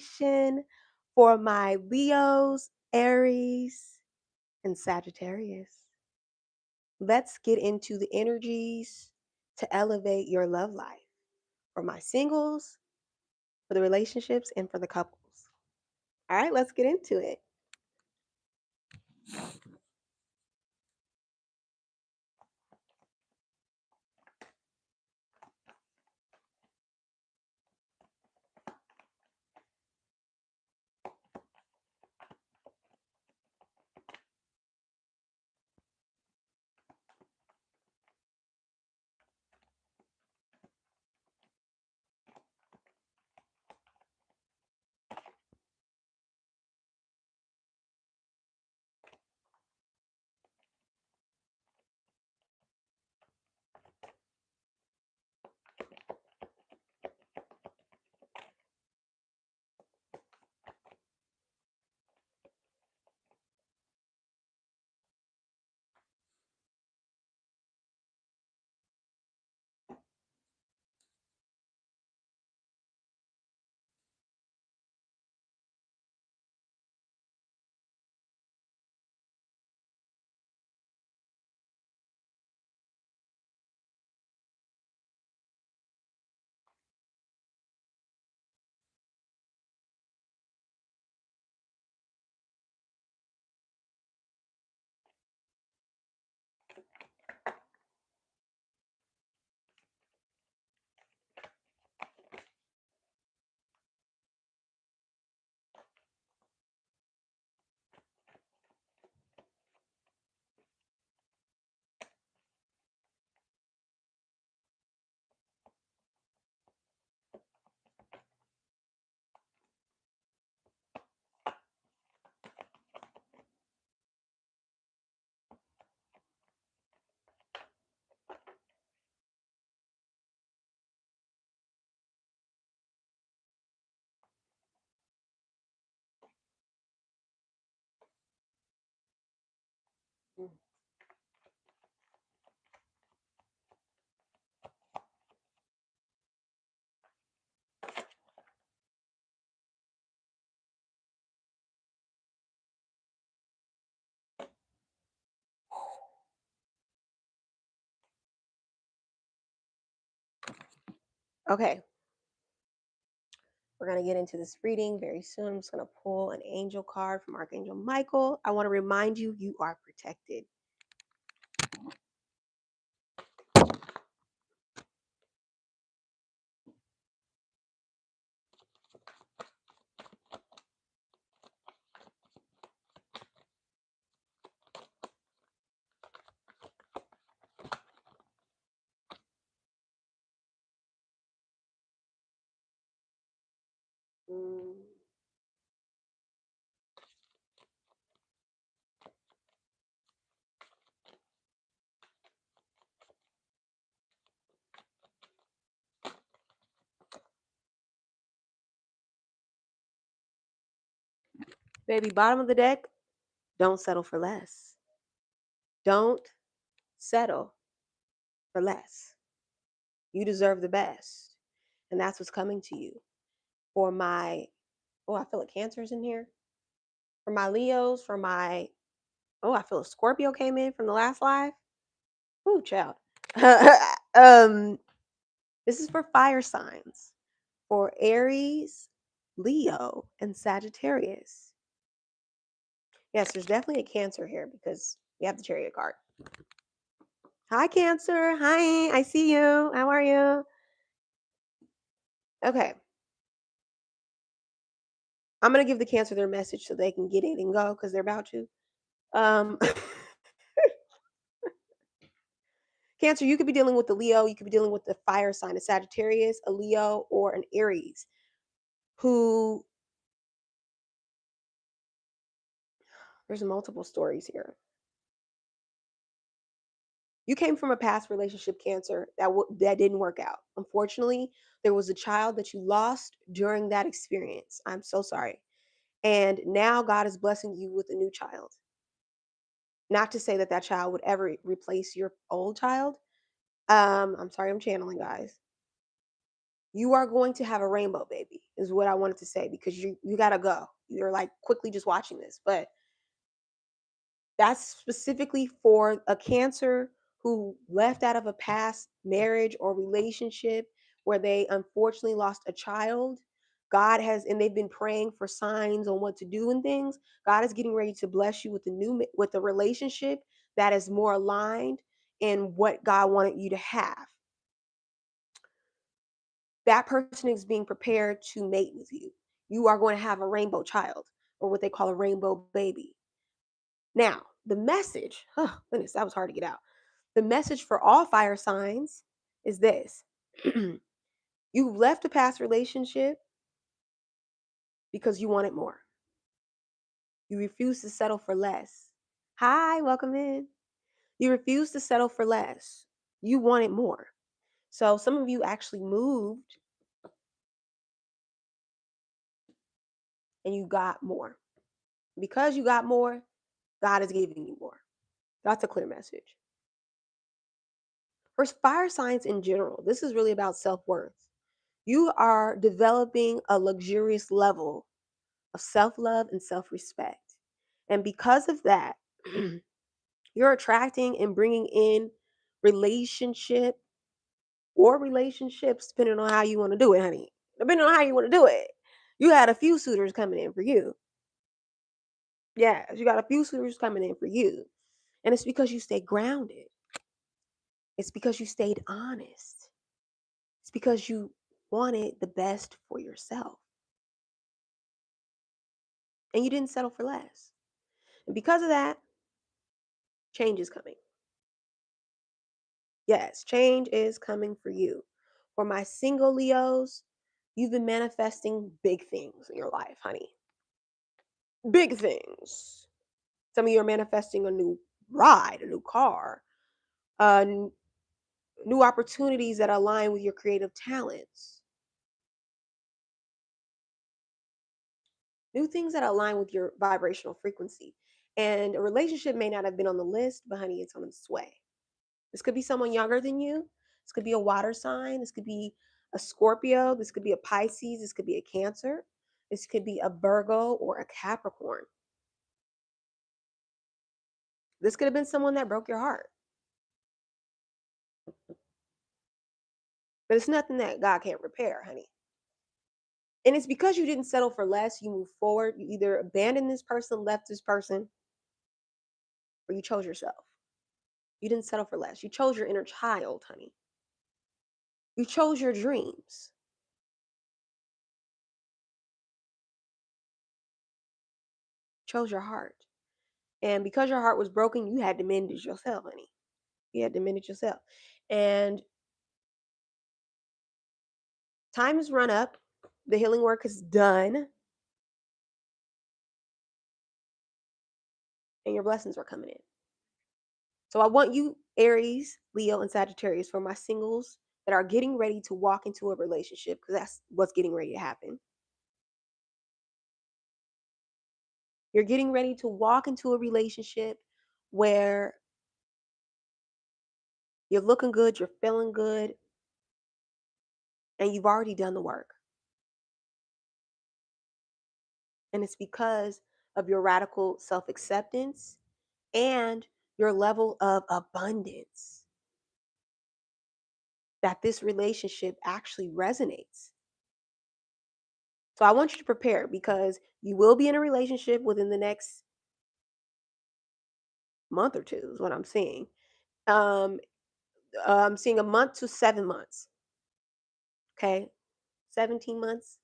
for my Leos, Aries, and Sagittarius. Let's get into the energies to elevate your love life for my singles, for the relationships, and for the couples. All right, let's get into it. Okay, we're going to get into this reading very soon. I'm just going to pull an angel card from Archangel Michael. I want to remind you, you are protected. Mm. Baby, bottom of the deck, don't settle for less. Don't settle for less. You deserve the best. And that's what's coming to you. For my, oh, I feel a Cancer's in here. For my Leos, for my, oh, I feel a Scorpio came in from the last live. Ooh, child. This is for fire signs. For Aries, Leo, and Sagittarius. Yes, there's definitely a Cancer here because we have the Chariot card. Hi, Cancer. Hi, I see you. How are you? Okay. I'm going to give the Cancer their message so they can get it and go because they're about to. Um, Cancer, you could be dealing with the Leo, you could be dealing with the fire sign, a Sagittarius, a Leo, or an Aries, who there's multiple stories here. You came from a past relationship, Cancer, that didn't work out. Unfortunately, there was a child that you lost during that experience. I'm so sorry. And now God is blessing you with a new child. Not to say that that child would ever replace your old child. I'm sorry, I'm channeling, guys. You are going to have a rainbow baby, is what I wanted to say, because you gotta go. You're like quickly just watching this, but that's specifically for a Cancer who left out of a past marriage or relationship where they unfortunately lost a child. God has, and they've been praying for signs on what to do and things. God is getting ready to bless you with with a relationship that is more aligned in what God wanted you to have. That person is being prepared to mate with you. You are going to have a rainbow child, or what they call a rainbow baby. Now, the message, oh goodness, that was hard to get out. The message for all fire signs is this: you left a past relationship because you wanted more. You refuse to settle for less. Hi, welcome in. You refuse to settle for less. You wanted more. So some of you actually moved and you got more. Because you got more, God is giving you more. That's a clear message. For fire signs in general, this is really about self worth. You are developing a luxurious level of self love and self respect. And because of that, you're attracting and bringing in relationship or relationships, depending on how you want to do it, honey. Depending on how you want to do it. You had a few suitors coming in for you. Yeah, you got a few suitors coming in for you. And it's because you stayed grounded. It's because you stayed honest. It's because you wanted the best for yourself. And you didn't settle for less. And because of that, change is coming. Yes, change is coming for you. For my single Leos, you've been manifesting big things in your life, honey. Big things. Some of you are manifesting a new ride, a new car, uh, new opportunities that align with your creative talents, new things that align with your vibrational frequency. And a relationship may not have been on the list, but honey, it's on its way. This could be someone younger than you. This could be a water sign. This could be a Scorpio. This could be a Pisces. This could be a Cancer. This could be a Virgo or a Capricorn. This could have been someone that broke your heart. But it's nothing that God can't repair, honey. And it's because you didn't settle for less, you move forward. You either abandoned this person, left this person, or you chose yourself. You didn't settle for less. You chose your inner child, honey. You chose your dreams. Chose your heart. And because your heart was broken, you had to mend it yourself, honey. You had to mend it yourself. And time has run up. The healing work is done. And your blessings are coming in. So I want you, Aries, Leo, and Sagittarius, for my singles that are getting ready to walk into a relationship, because that's what's getting ready to happen. You're getting ready to walk into a relationship where you're looking good, you're feeling good, and you've already done the work. And it's because of your radical self acceptance and your level of abundance that this relationship actually resonates. So I want you to prepare, because you will be in a relationship within the next month or two, is what I'm seeing. Um, I'm seeing a month to 7 months. Okay. 17 months.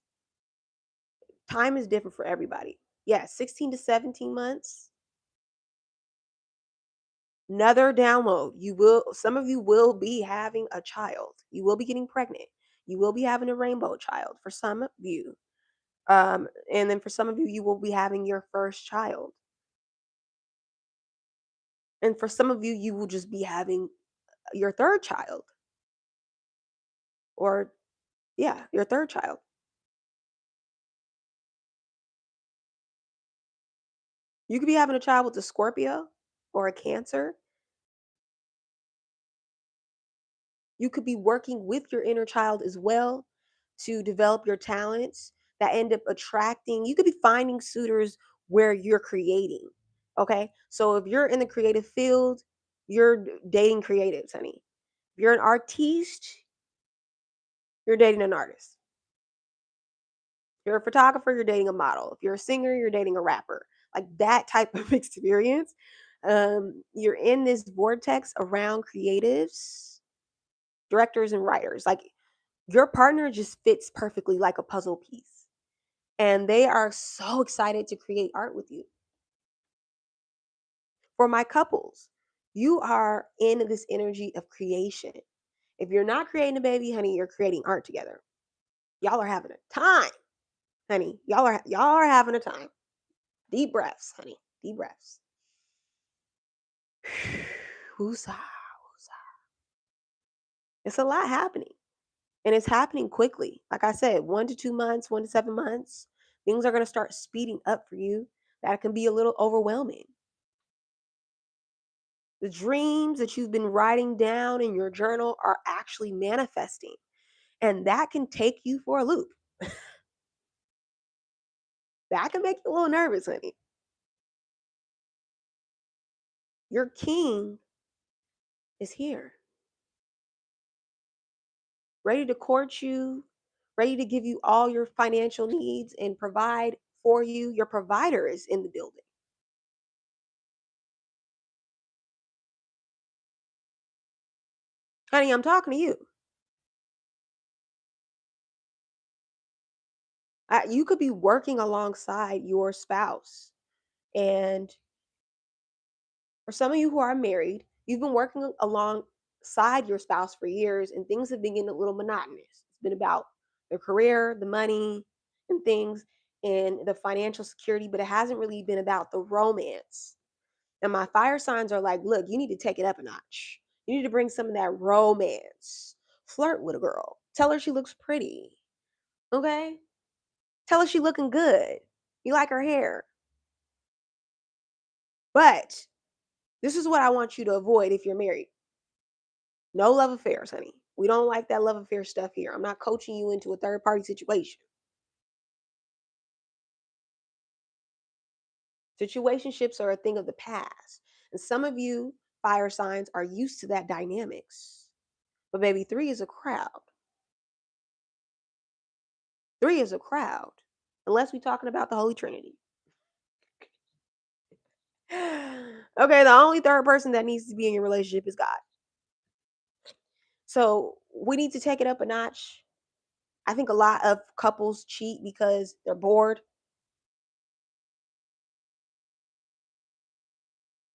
Time is different for everybody. Yeah, 16 to 17 months. Another download. Some of you will be having a child. You will be getting pregnant. You will be having a rainbow child for some of you. And then for some of you, you will be having your first child. And for some of you, you will just be having your third child. Or, yeah, your third child. You could be having a child with a Scorpio or a Cancer. You could be working with your inner child as well. to develop your talents that end up attracting. You could be finding suitors where you're creating. Okay. So if you're in the creative field, you're dating creatives, honey. If you're an artiste, you're dating an artist. If you're a photographer, you're dating a model. If you're a singer, you're dating a rapper. Like that type of experience. You're in this vortex around creatives, directors, and writers. Like your partner just fits perfectly like a puzzle piece. And they are so excited to create art with you. For my couples, you are in this energy of creation. If you're not creating a baby, honey, you're creating art together. Y'all are having a time, honey. Y'all are having a time. Deep breaths, honey. Deep breaths. Woosah, woosah. It's a lot happening. And it's happening quickly. Like I said, 1 to 2 months, 1 to 7 months, things are going to start speeding up for you. That can be a little overwhelming. The dreams that you've been writing down in your journal are actually manifesting, and that can take you for a loop. That can make you a little nervous, honey. Your king is here, ready to court you, ready to give you all your financial needs and provide for you. Your provider is in the building. Honey, I'm talking to you. You could be working alongside your spouse. And for some of you who are married, you've been working alongside your spouse for years and things have been getting a little monotonous. It's been about their career, the money, and things, and the financial security, but it hasn't really been about the romance. And my fire signs are like, look, you need to take it up a notch. You need to bring some of that romance. Flirt with a girl. Tell her she looks pretty. Okay? Tell her she looking good. You like her hair. But this is what I want you to avoid if you're married. No love affairs, honey. We don't like that love affair stuff here. I'm not coaching you into a third party situation. Situationships are a thing of the past. And some of you fire signs are used to that dynamics. But baby, three is a crowd. Three is a crowd. Unless we're talking about the Holy Trinity. Okay, the only third person that needs to be in your relationship is God. So we need to take it up a notch. I think a lot of couples cheat because they're bored.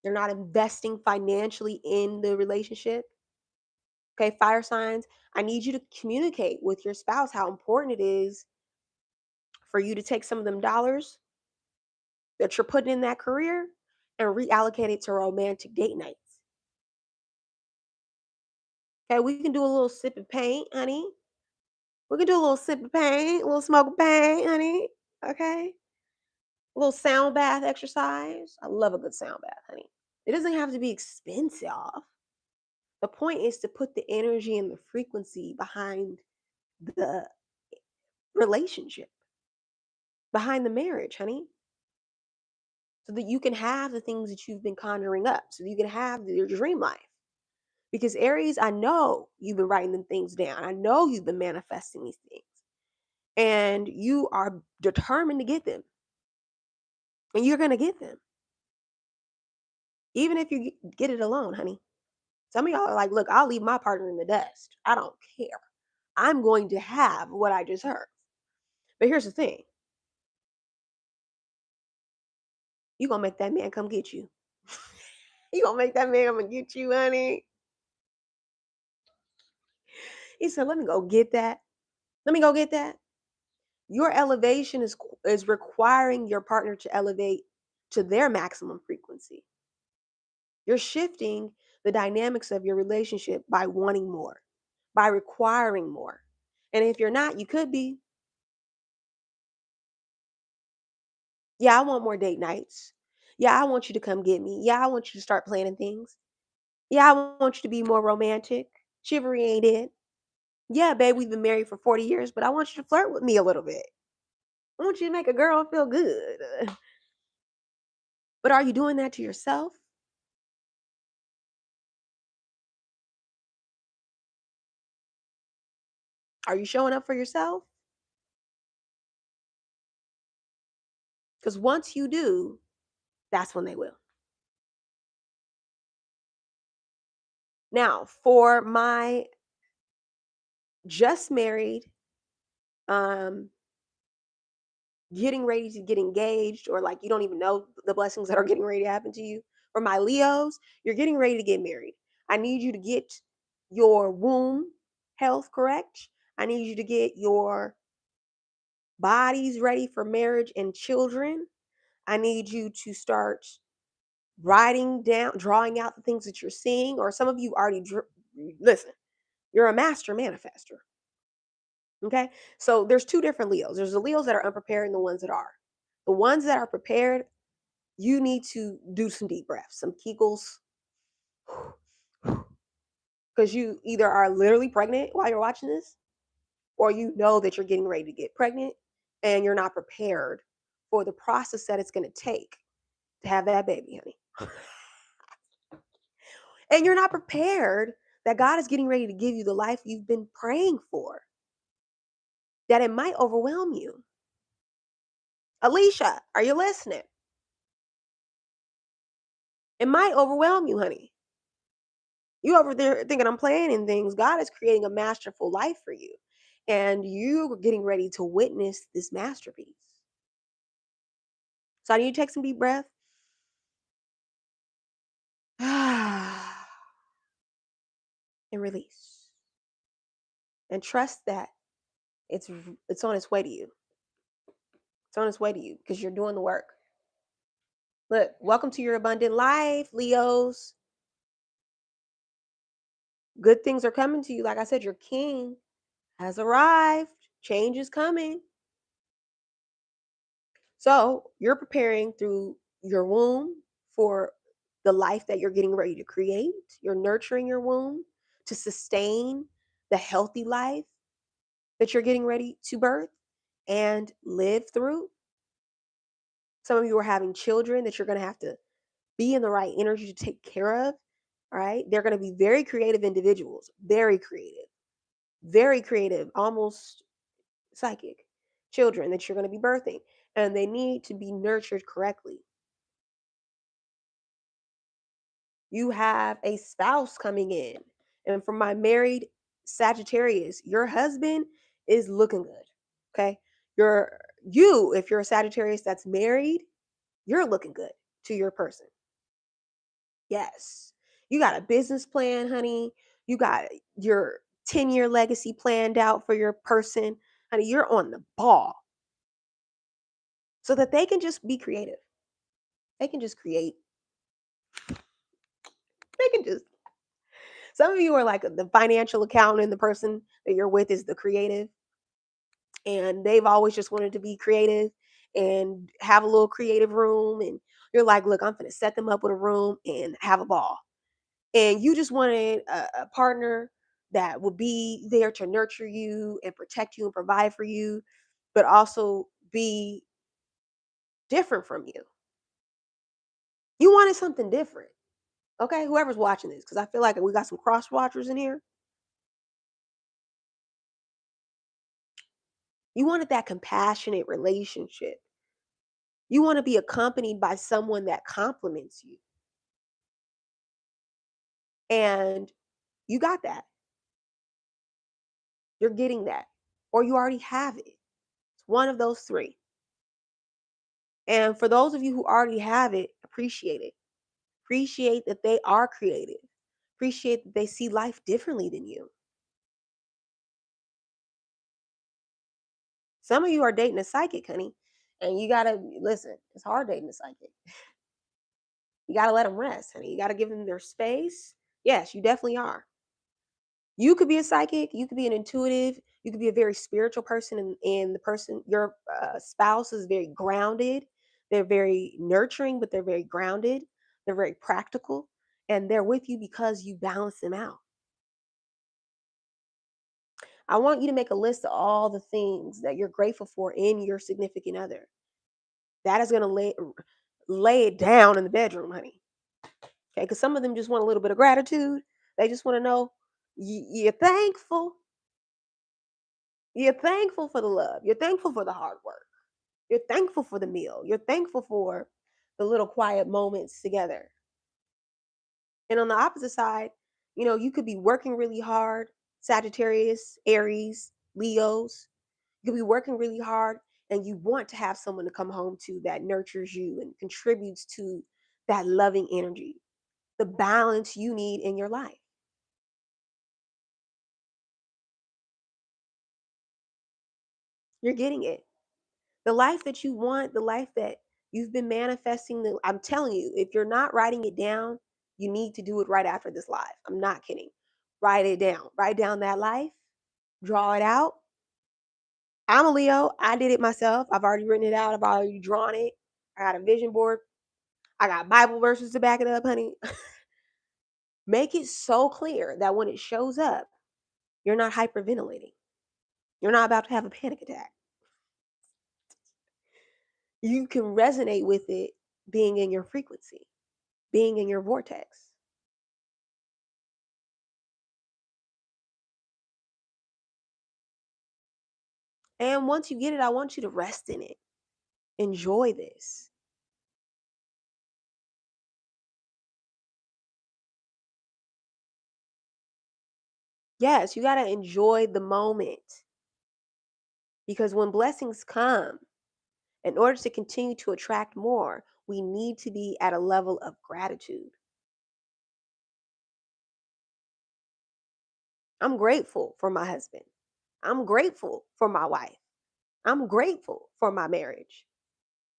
They're not investing financially in the relationship. Okay, fire signs, I need you to communicate with your spouse how important it is for you to take some of them dollars that you're putting in that career and reallocate it to romantic date nights. Okay, we can do a little sip of paint, honey. We can do a little sip of paint, a little smoke of paint, honey. Okay, a little sound bath exercise. I love a good sound bath, honey. It doesn't have to be expensive. The point is to put the energy and the frequency behind the relationship, behind the marriage, honey, so that you can have the things that you've been conjuring up, so that you can have your dream life. Because Aries, I know you've been writing them things down. I know you've been manifesting these things. And you are determined to get them. And you're going to get them. Even if you get it alone, honey. Some of y'all are like, look, I'll leave my partner in the dust. I don't care. I'm going to have what I deserve. But here's the thing. You're going to make that man come get you. You going to make that man come and get you, honey. He said, let me go get that. Let me go get that. Your elevation is requiring your partner to elevate to their maximum frequency. You're shifting the dynamics of your relationship by wanting more, by requiring more. And if you're not, you could be. Yeah, I want more date nights. Yeah, I want you to come get me. Yeah, I want you to start planning things. Yeah, I want you to be more romantic. Chivalry ain't it. Yeah, babe, we've been married for 40 years, but I want you to flirt with me a little bit. I want you to make a girl feel good. But are you doing that to yourself? Are you showing up for yourself? Because once you do, that's when they will. Now, for my just married, um, getting ready to get engaged, or like you don't even know the blessings that are getting ready to happen to you. For my Leos, you're getting ready to get married. I need you to get your womb health correct. I need you to get your bodies ready for marriage and children. I need you to start writing down, drawing out the things that you're seeing, or some of you already listen. You're a master manifester. Okay, so there's two different Leos. There's the Leos that are unprepared and the ones that are. The ones that are prepared, you need to do some deep breaths, some Kegels, because you either are literally pregnant while you're watching this, or you know that you're getting ready to get pregnant and you're not prepared for the process that it's going to take to have that baby, honey. And you're not prepared that God is getting ready to give you the life you've been praying for, that it might overwhelm you. Alicia, are you listening? It might overwhelm you, honey. You over there thinking I'm planning things. God is creating a masterful life for you. And you're getting ready to witness this masterpiece. So I need you to take some deep breath. And release. And trust that it's on its way to you. It's on its way to you because you're doing the work. Look, welcome to your abundant life, Leos. Good things are coming to you. Like I said, your king has arrived. Change is coming. So you're preparing through your womb for the life that you're getting ready to create. You're nurturing your womb to sustain the healthy life that you're getting ready to birth and live through. Some of you are having children that you're going to have to be in the right energy to take care of. All right. They're going to be very creative individuals, very creative, almost psychic children that you're going to be birthing. And they need to be nurtured correctly. You have a spouse coming in. And for my married Sagittarius, your husband is looking good. Okay. If you're a Sagittarius that's married, you're looking good to your person. Yes. You got a business plan, honey. You got your 10-year legacy planned out for your person. Honey, you're on the ball so that they can just be creative. They can just create. They can just, some of you are like the financial accountant, and the person that you're with is the creative. And they've always just wanted to be creative and have a little creative room. And you're like, look, I'm going to set them up with a room and have a ball. And you just wanted a partner that would be there to nurture you and protect you and provide for you, but also be different from you. You wanted something different. Okay, whoever's watching this, because I feel like we got some cross watchers in here. You wanted that compassionate relationship. You want to be accompanied by someone that compliments you. And you got that. You're getting that. Or you already have it. It's one of those three. And for those of you who already have it, appreciate it. Appreciate that they are creative. Appreciate that they see life differently than you. Some of you are dating a psychic, honey, and you gotta listen. It's hard dating a psychic. You gotta let them rest, honey. You gotta give them their space. Yes, you definitely are. You could be a psychic. You could be an intuitive. You could be a very spiritual person, and the person, your spouse, is very grounded. They're very nurturing, but they're very grounded. They're very practical, and they're with you because you balance them out. I want you to make a list of all the things that you're grateful for in your significant other. That is going to lay it down in the bedroom, honey. Okay, because some of them just want a little bit of gratitude. They just want to know you're thankful. You're thankful for the love. You're thankful for the hard work. You're thankful for the meal. You're thankful for the little quiet moments together. And on the opposite side, you could be working really hard, Sagittarius, Aries, Leos. You could be working really hard and you want to have someone to come home to that nurtures you and contributes to that loving energy, the balance you need in your life. You're getting it. The life that you want, the life that you've been manifesting, I'm telling you, if you're not writing it down, you need to do it right after this live. I'm not kidding. Write it down. Write down that life, draw it out. I'm a Leo. I did it myself. I've already written it out. I've already drawn it. I got a vision board. I got Bible verses to back it up, honey. Make it so clear that when it shows up, you're not hyperventilating. You're not about to have a panic attack. You can resonate with it being in your frequency, being in your vortex. And once you get it, I want you to rest in it. Enjoy this. Yes, you got to enjoy the moment because when blessings come, in order to continue to attract more, we need to be at a level of gratitude. I'm grateful for my husband. I'm grateful for my wife. I'm grateful for my marriage.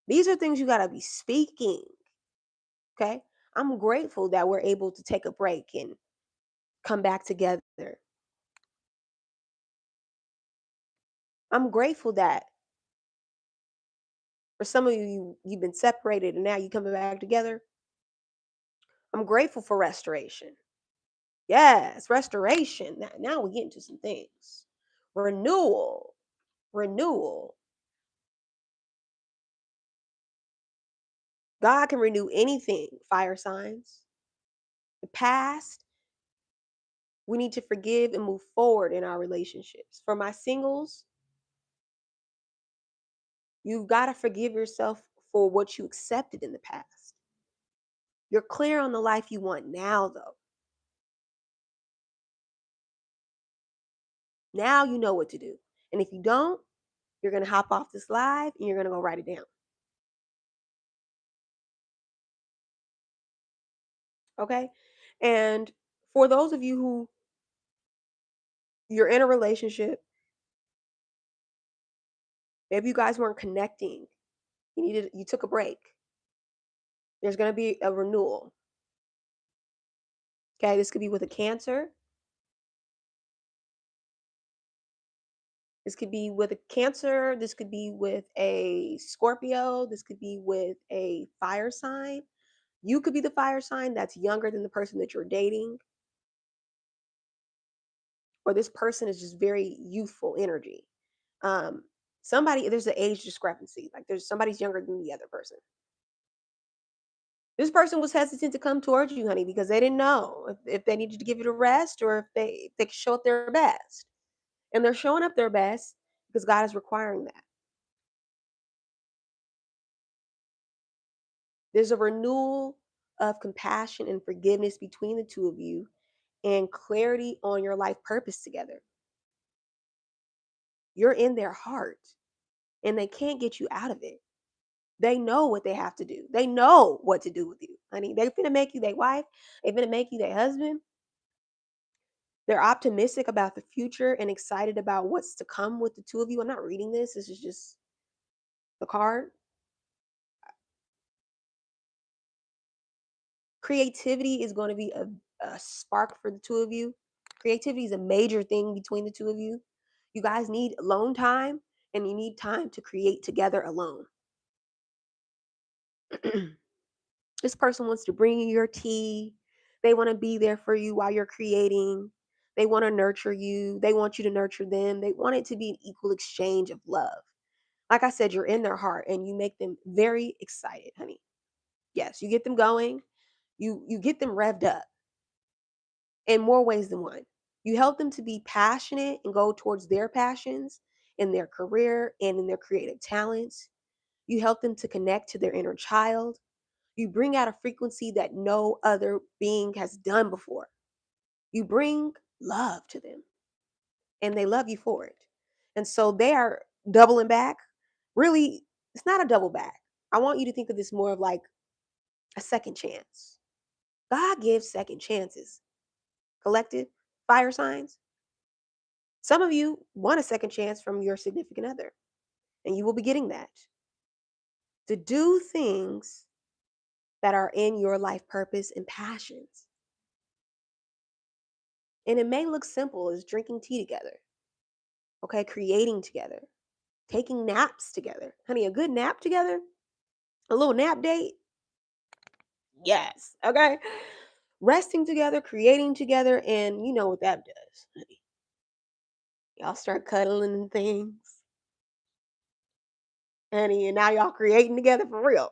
These are things you got to be speaking. Okay. I'm grateful that we're able to take a break and come back together. I'm grateful that for some of you, you've been separated and now you coming back together. I'm grateful for restoration. Yes, restoration. Now we get into some things. Renewal. Renewal. God can renew anything, fire signs. The past, we need to forgive and move forward in our relationships. For my singles, you've got to forgive yourself for what you accepted in the past. You're clear on the life you want now, though. Now you know what to do. And if you don't, you're going to hop off this live and you're going to go write it down. Okay. And for those of you who you're in a relationship, maybe you guys weren't connecting, you took a break. There's going to be a renewal. Okay. This could be with a Cancer. This could be with a Cancer. This could be with a Scorpio. This could be with a fire sign. You could be the fire sign that's younger than the person that you're dating, or this person is just very youthful energy. Um, there's an age discrepancy. Like there's somebody's younger than the other person. This person was hesitant to come towards you, honey, because they didn't know if they needed to give it a rest or if they could show up their best. And they're showing up their best because God is requiring that. There's a renewal of compassion and forgiveness between the two of you and clarity on your life purpose together. You're in their heart and they can't get you out of it. They know what they have to do. They know what to do with you, honey. They finna make you their wife. They finna make you their husband. They're optimistic about the future and excited about what's to come with the two of you. I'm not reading this. This is just the card. Creativity is going to be a spark for the two of you. Creativity is a major thing between the two of you. You guys need alone time and you need time to create together alone. This person wants to bring you your tea. They want to be there for you while you're creating. They want to nurture you. They want you to nurture them. They want it to be an equal exchange of love. Like I said, you're in their heart and you make them very excited, honey. Yes, you get them going. You get them revved up in more ways than one. You help them to be passionate and go towards their passions in their career and in their creative talents. You help them to connect to their inner child. You bring out a frequency that no other being has done before. You bring love to them and they love you for it. And so they are doubling back. Really, it's not a double back. I want you to think of this more of like a second chance. God gives second chances. Collective fire signs. Some of you want a second chance from your significant other, and you will be getting that to do things that are in your life purpose and passions. And it may look simple as drinking tea together, okay, creating together, taking naps together. Honey, a good nap together, a little nap date. Yes, okay. Resting together, creating together, and you know what that does, honey. Y'all start cuddling and things, honey, and now y'all creating together for real.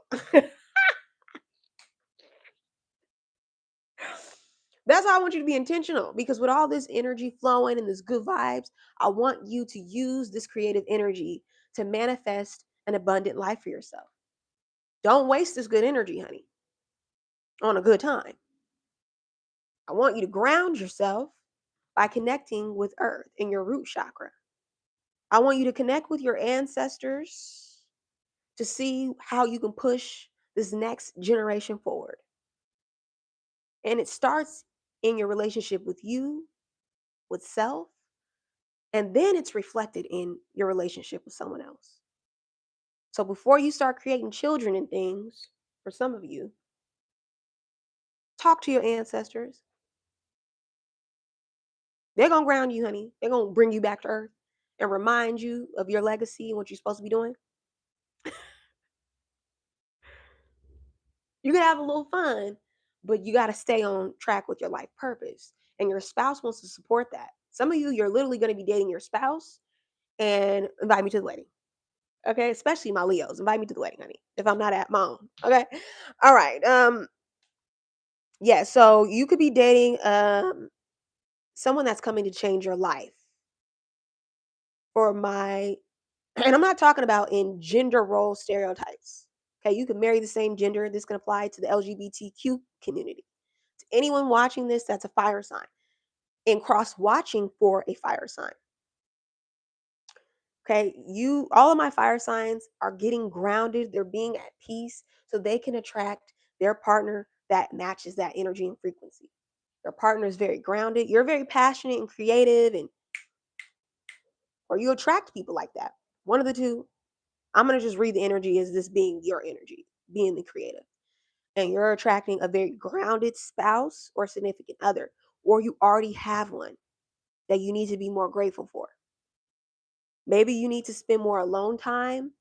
That's why I want you to be intentional because with all this energy flowing and this good vibes, I want you to use this creative energy to manifest an abundant life for yourself. Don't waste this good energy, honey, on a good time. I want you to ground yourself by connecting with earth in your root chakra. I want you to connect with your ancestors to see how you can push this next generation forward. And it starts in your relationship with you, with self, and then it's reflected in your relationship with someone else. So before you start creating children and things, for some of you, talk to your ancestors. They're going to ground you, honey. They're going to bring you back to earth and remind you of your legacy and what you're supposed to be doing. You can have a little fun, but you got to stay on track with your life purpose. And your spouse wants to support that. Some of you, you're literally going to be dating your spouse and invite me to the wedding. Okay, especially my Leos. Invite me to the wedding, honey. If I'm not at my own. Okay. All right. Yeah, so you could be dating someone that's coming to change your life. For my and I'm not talking about in gender role stereotypes. Okay, you can marry the same gender. This can apply to the LGBTQ community. To anyone watching this, that's a fire sign. And cross watching for a fire sign. Okay, all of my fire signs are getting grounded, they're being at peace so they can attract their partner that matches that energy and frequency. Their partner is very grounded. You're very passionate and creative, and or you attract people like that. One of the two. I'm gonna just read the energy as this being your energy, being the creative. And you're attracting a very grounded spouse or significant other, or you already have one that you need to be more grateful for. Maybe you need to spend more alone time,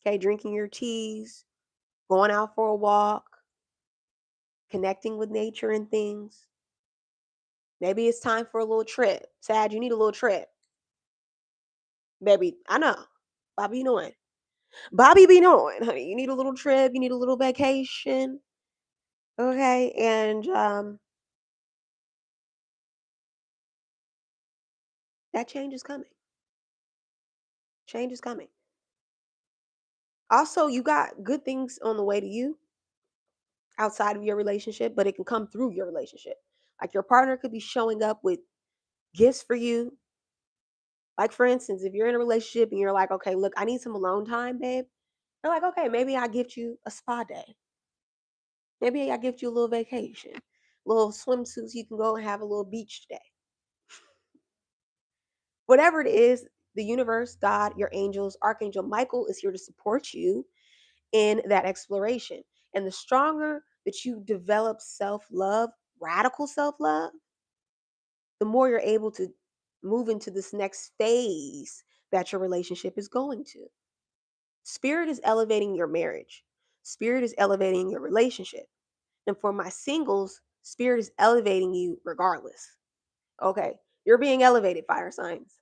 okay, drinking your teas, going out for a walk, connecting with nature and things. Maybe it's time for a little trip. Sad, you need a little trip. Baby, I know. Bobby knowing. Bobby be knowing, honey. You need a little trip, you need a little vacation. Okay. And that change is coming. Change is coming. Also, you got good things on the way to you outside of your relationship, but it can come through your relationship. Like your partner could be showing up with gifts for you. Like, for instance, if you're in a relationship and you're like, okay, look, I need some alone time, babe. They're like, okay, maybe I gift you a spa day. Maybe I gift you a little vacation, little swimsuits you can go and have a little beach day. Whatever it is, the universe, God, your angels, Archangel Michael is here to support you in that exploration. And the stronger that you develop self love, radical self love, the more you're able to move into this next phase that your relationship is going to. Spirit is elevating your marriage, Spirit is elevating your relationship. And for my singles, Spirit is elevating you regardless. Okay. You're being elevated, fire signs.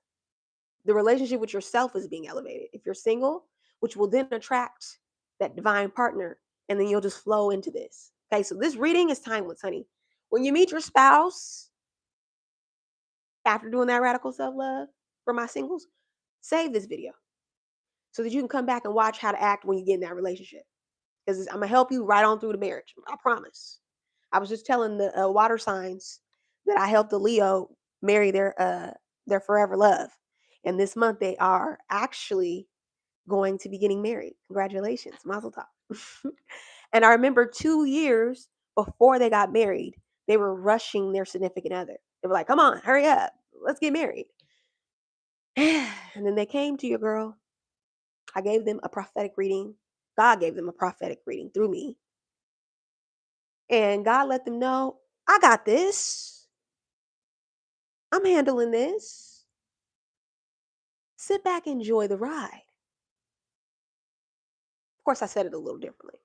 The relationship with yourself is being elevated. If you're single, which will then attract that divine partner, and then you'll just flow into this. Okay. So this reading is timeless, honey. When you meet your spouse, after doing that radical self love for my singles, save this video so that you can come back and watch how to act when you get in that relationship. Because I'm gonna help you right on through the marriage. I promise. I was just telling the water signs that I helped the Leo marry their forever love, and this month they are actually going to be getting married. Congratulations, Mazel tov. And I remember 2 years before they got married, they were rushing their significant other. They were like, "Come on, hurry up, let's get married." And then they came to your girl. I gave them a prophetic reading. God gave them a prophetic reading through me. And God let them know, I got this. I'm handling this. Sit back, enjoy the ride. Of course, I said it a little differently.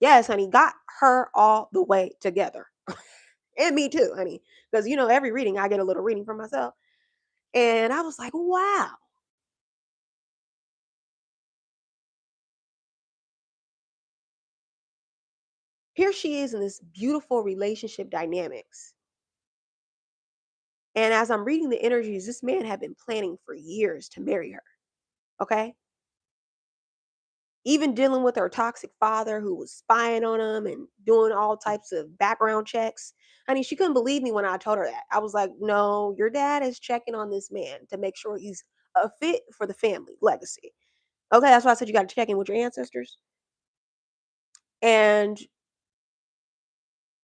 Yes, honey, got her all the way together. And me too, honey. Because, every reading, I get a little reading for myself. And I was like, wow. Here she is in this beautiful relationship dynamics. And as I'm reading the energies, this man had been planning for years to marry her. Okay. Even dealing with her toxic father who was spying on him and doing all types of background checks. Honey, she couldn't believe me when I told her that. I was like, no, your dad is checking on this man to make sure he's a fit for the family legacy. Okay, that's why I said you got to check in with your ancestors. And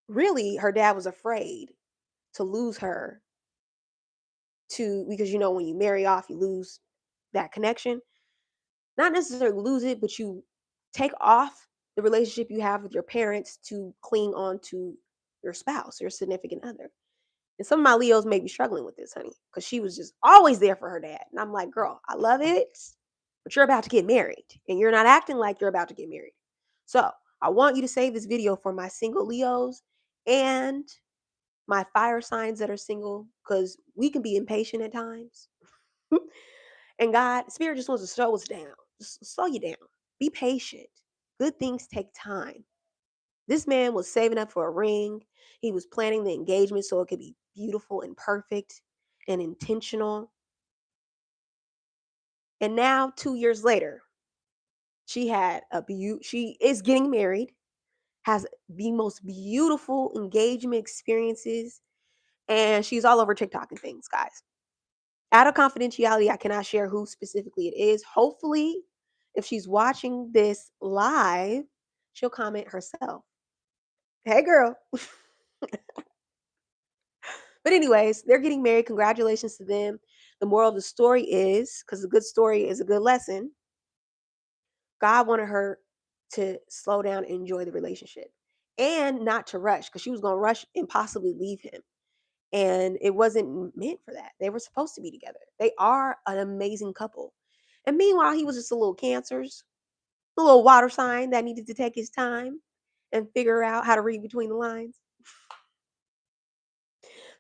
really, her dad was afraid to lose her because when you marry off, you lose that connection. Not necessarily lose it, but you take off the relationship you have with your parents to cling on to your spouse, your significant other. And some of my Leos may be struggling with this, honey, because she was just always there for her dad. And I'm like, girl, I love it, but you're about to get married and you're not acting like you're about to get married. So I want you to save this video for my single Leos and my fire signs that are single, because we can be impatient at times. And God, Spirit just wants to slow us down. Just slow you down. Be patient. Good things take time. This man was saving up for a ring. He was planning the engagement so it could be beautiful and perfect and intentional. And now, 2 years later, she is getting married, has the most beautiful engagement experiences, and she's all over TikTok and things, guys. Out of confidentiality, I cannot share who specifically it is. Hopefully, if she's watching this live, she'll comment herself. Hey, girl. But anyways, they're getting married. Congratulations to them. The moral of the story is, because a good story is a good lesson, God wanted her to slow down and enjoy the relationship and not to rush, because she was going to rush and possibly leave him. And it wasn't meant for that. They were supposed to be together. They are an amazing couple. And meanwhile, he was just a little cancers, a little water sign that needed to take his time and figure out how to read between the lines.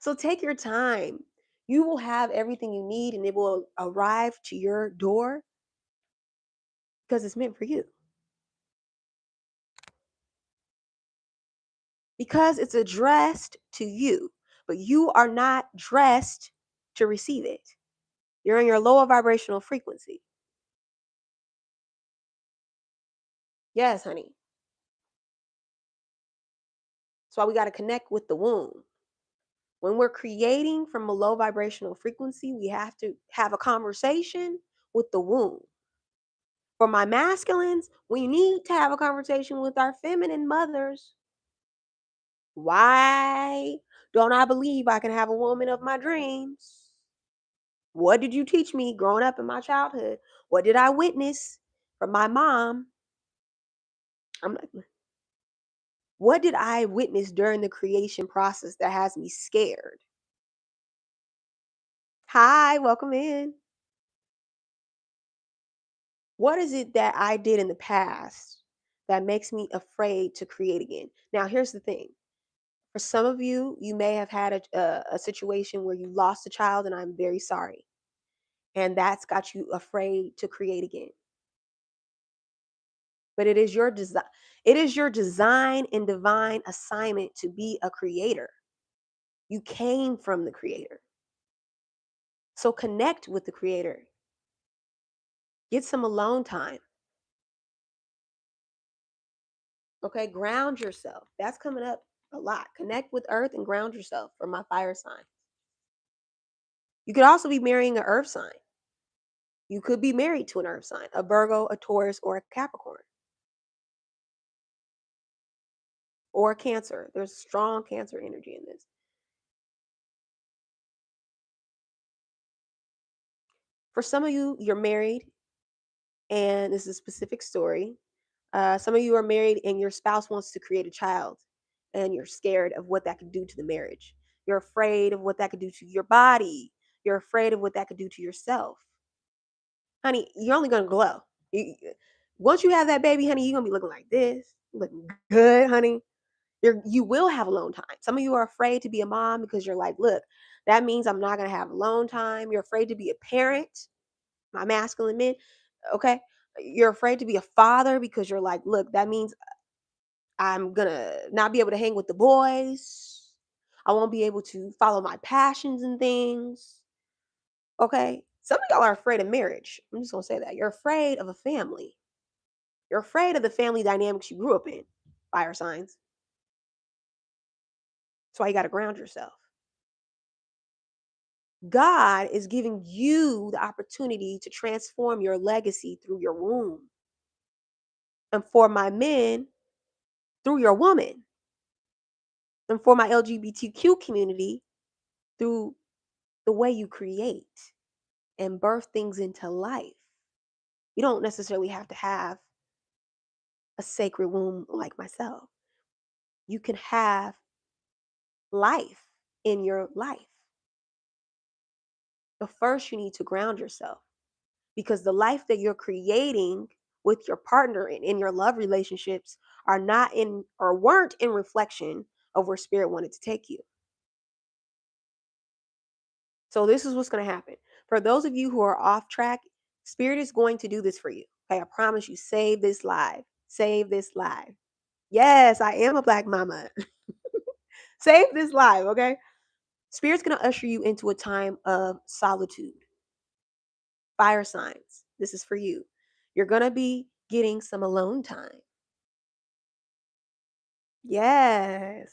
So take your time. You will have everything you need and it will arrive to your door because it's meant for you. Because it's addressed to you, but you are not dressed to receive it. You're in your lower vibrational frequency. Yes, honey. That's why we got to connect with the womb. When we're creating from a low vibrational frequency, we have to have a conversation with the womb. For my masculines, we need to have a conversation with our feminine mothers. Why don't I believe I can have a woman of my dreams? What did you teach me growing up in my childhood? What did I witness from my mom? I'm like, what did I witness during the creation process that has me scared? Hi, welcome in. What is it that I did in the past that makes me afraid to create again. Now, here's the thing. For some of you, you may have had a situation where you lost a child, and I'm very sorry. And that's got you afraid to create again. But it is your design. It is your design and divine assignment to be a creator. You came from the creator. So connect with the creator. Get some alone time. Okay, ground yourself. That's coming up a lot. Connect with earth and ground yourself for my fire sign. You could also be marrying an earth sign. You could be married to an earth sign, a Virgo, a Taurus, or a Capricorn, or a Cancer. There's strong Cancer energy in this. For some of you, you're married, and this is a specific story. Some of you are married, and your spouse wants to create a child, and you're scared of what that could do to the marriage. You're afraid of what that could do to your body. You're afraid of what that could do to yourself. Honey, you're only gonna glow. Once you have that baby, honey, you're gonna be looking like this, looking good, honey. You will have alone time. Some of you are afraid to be a mom because you're like, look, that means I'm not gonna have alone time. You're afraid to be a parent, my masculine men. Okay. You're afraid to be a father because you're like, look, that means I'm gonna not be able to hang with the boys. I won't be able to follow my passions and things. Okay. Some of y'all are afraid of marriage. I'm just gonna say that. You're afraid of a family. You're afraid of the family dynamics you grew up in, fire signs. That's why you gotta ground yourself. God is giving you the opportunity to transform your legacy through your womb. And for my men, through your woman. And for my LGBTQ community, through the way you create and birth things into life. You don't necessarily have to have a sacred womb like myself. You can have life in your life. But first, you need to ground yourself because the life that you're creating with your partner and in your love relationships are not in or weren't in reflection of where spirit wanted to take you. So this is what's going to happen. For those of you who are off track, spirit is going to do this for you. Okay, I promise you, save this live. Save this live. Yes, I am a black mama. Save this live, okay? Spirit's going to usher you into a time of solitude. Fire signs, this is for you. You're going to be getting some alone time. Yes.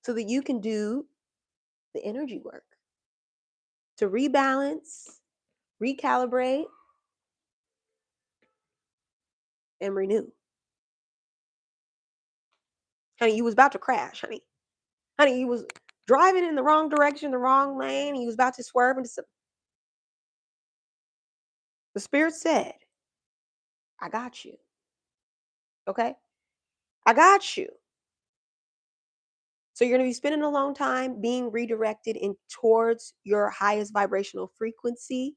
So that you can do the energy work to rebalance, recalibrate, and renew. Honey, you was about to crash, honey. Honey, you was driving in the wrong direction, the wrong lane, and you was about to swerve into some. The spirit said, I got you. Okay? I got you. So you're going to be spending a long time being redirected in towards your highest vibrational frequency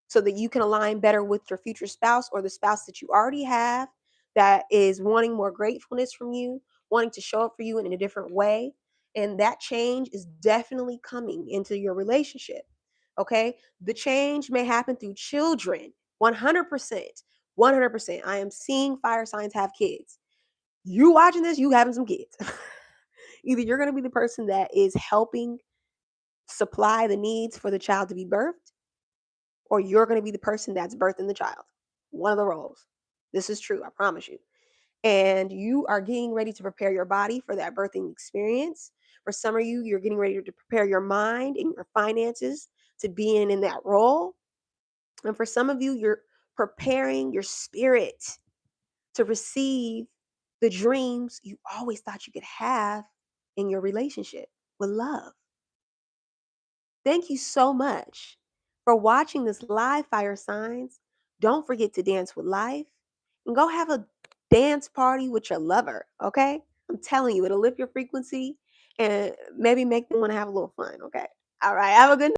so that you can align better with your future spouse or the spouse that you already have that is wanting more gratefulness from you, wanting to show up for you in a different way. And that change is definitely coming into your relationship. Okay. The change may happen through children. 100%. 100%. I am seeing fire signs have kids. You watching this, you having some kids. Either you're going to be the person that is helping supply the needs for the child to be birthed, or you're going to be the person that's birthing the child. One of the roles. This is true, I promise you. And you are getting ready to prepare your body for that birthing experience. For some of you, you're getting ready to prepare your mind and your finances to be in that role. And for some of you, you're preparing your spirit to receive the dreams you always thought you could have in your relationship with love. Thank you so much for watching this live fire signs. Don't forget to dance with life and go have a dance party with your lover, okay? I'm telling you, it'll lift your frequency and maybe make them want to have a little fun, okay? All right, have a good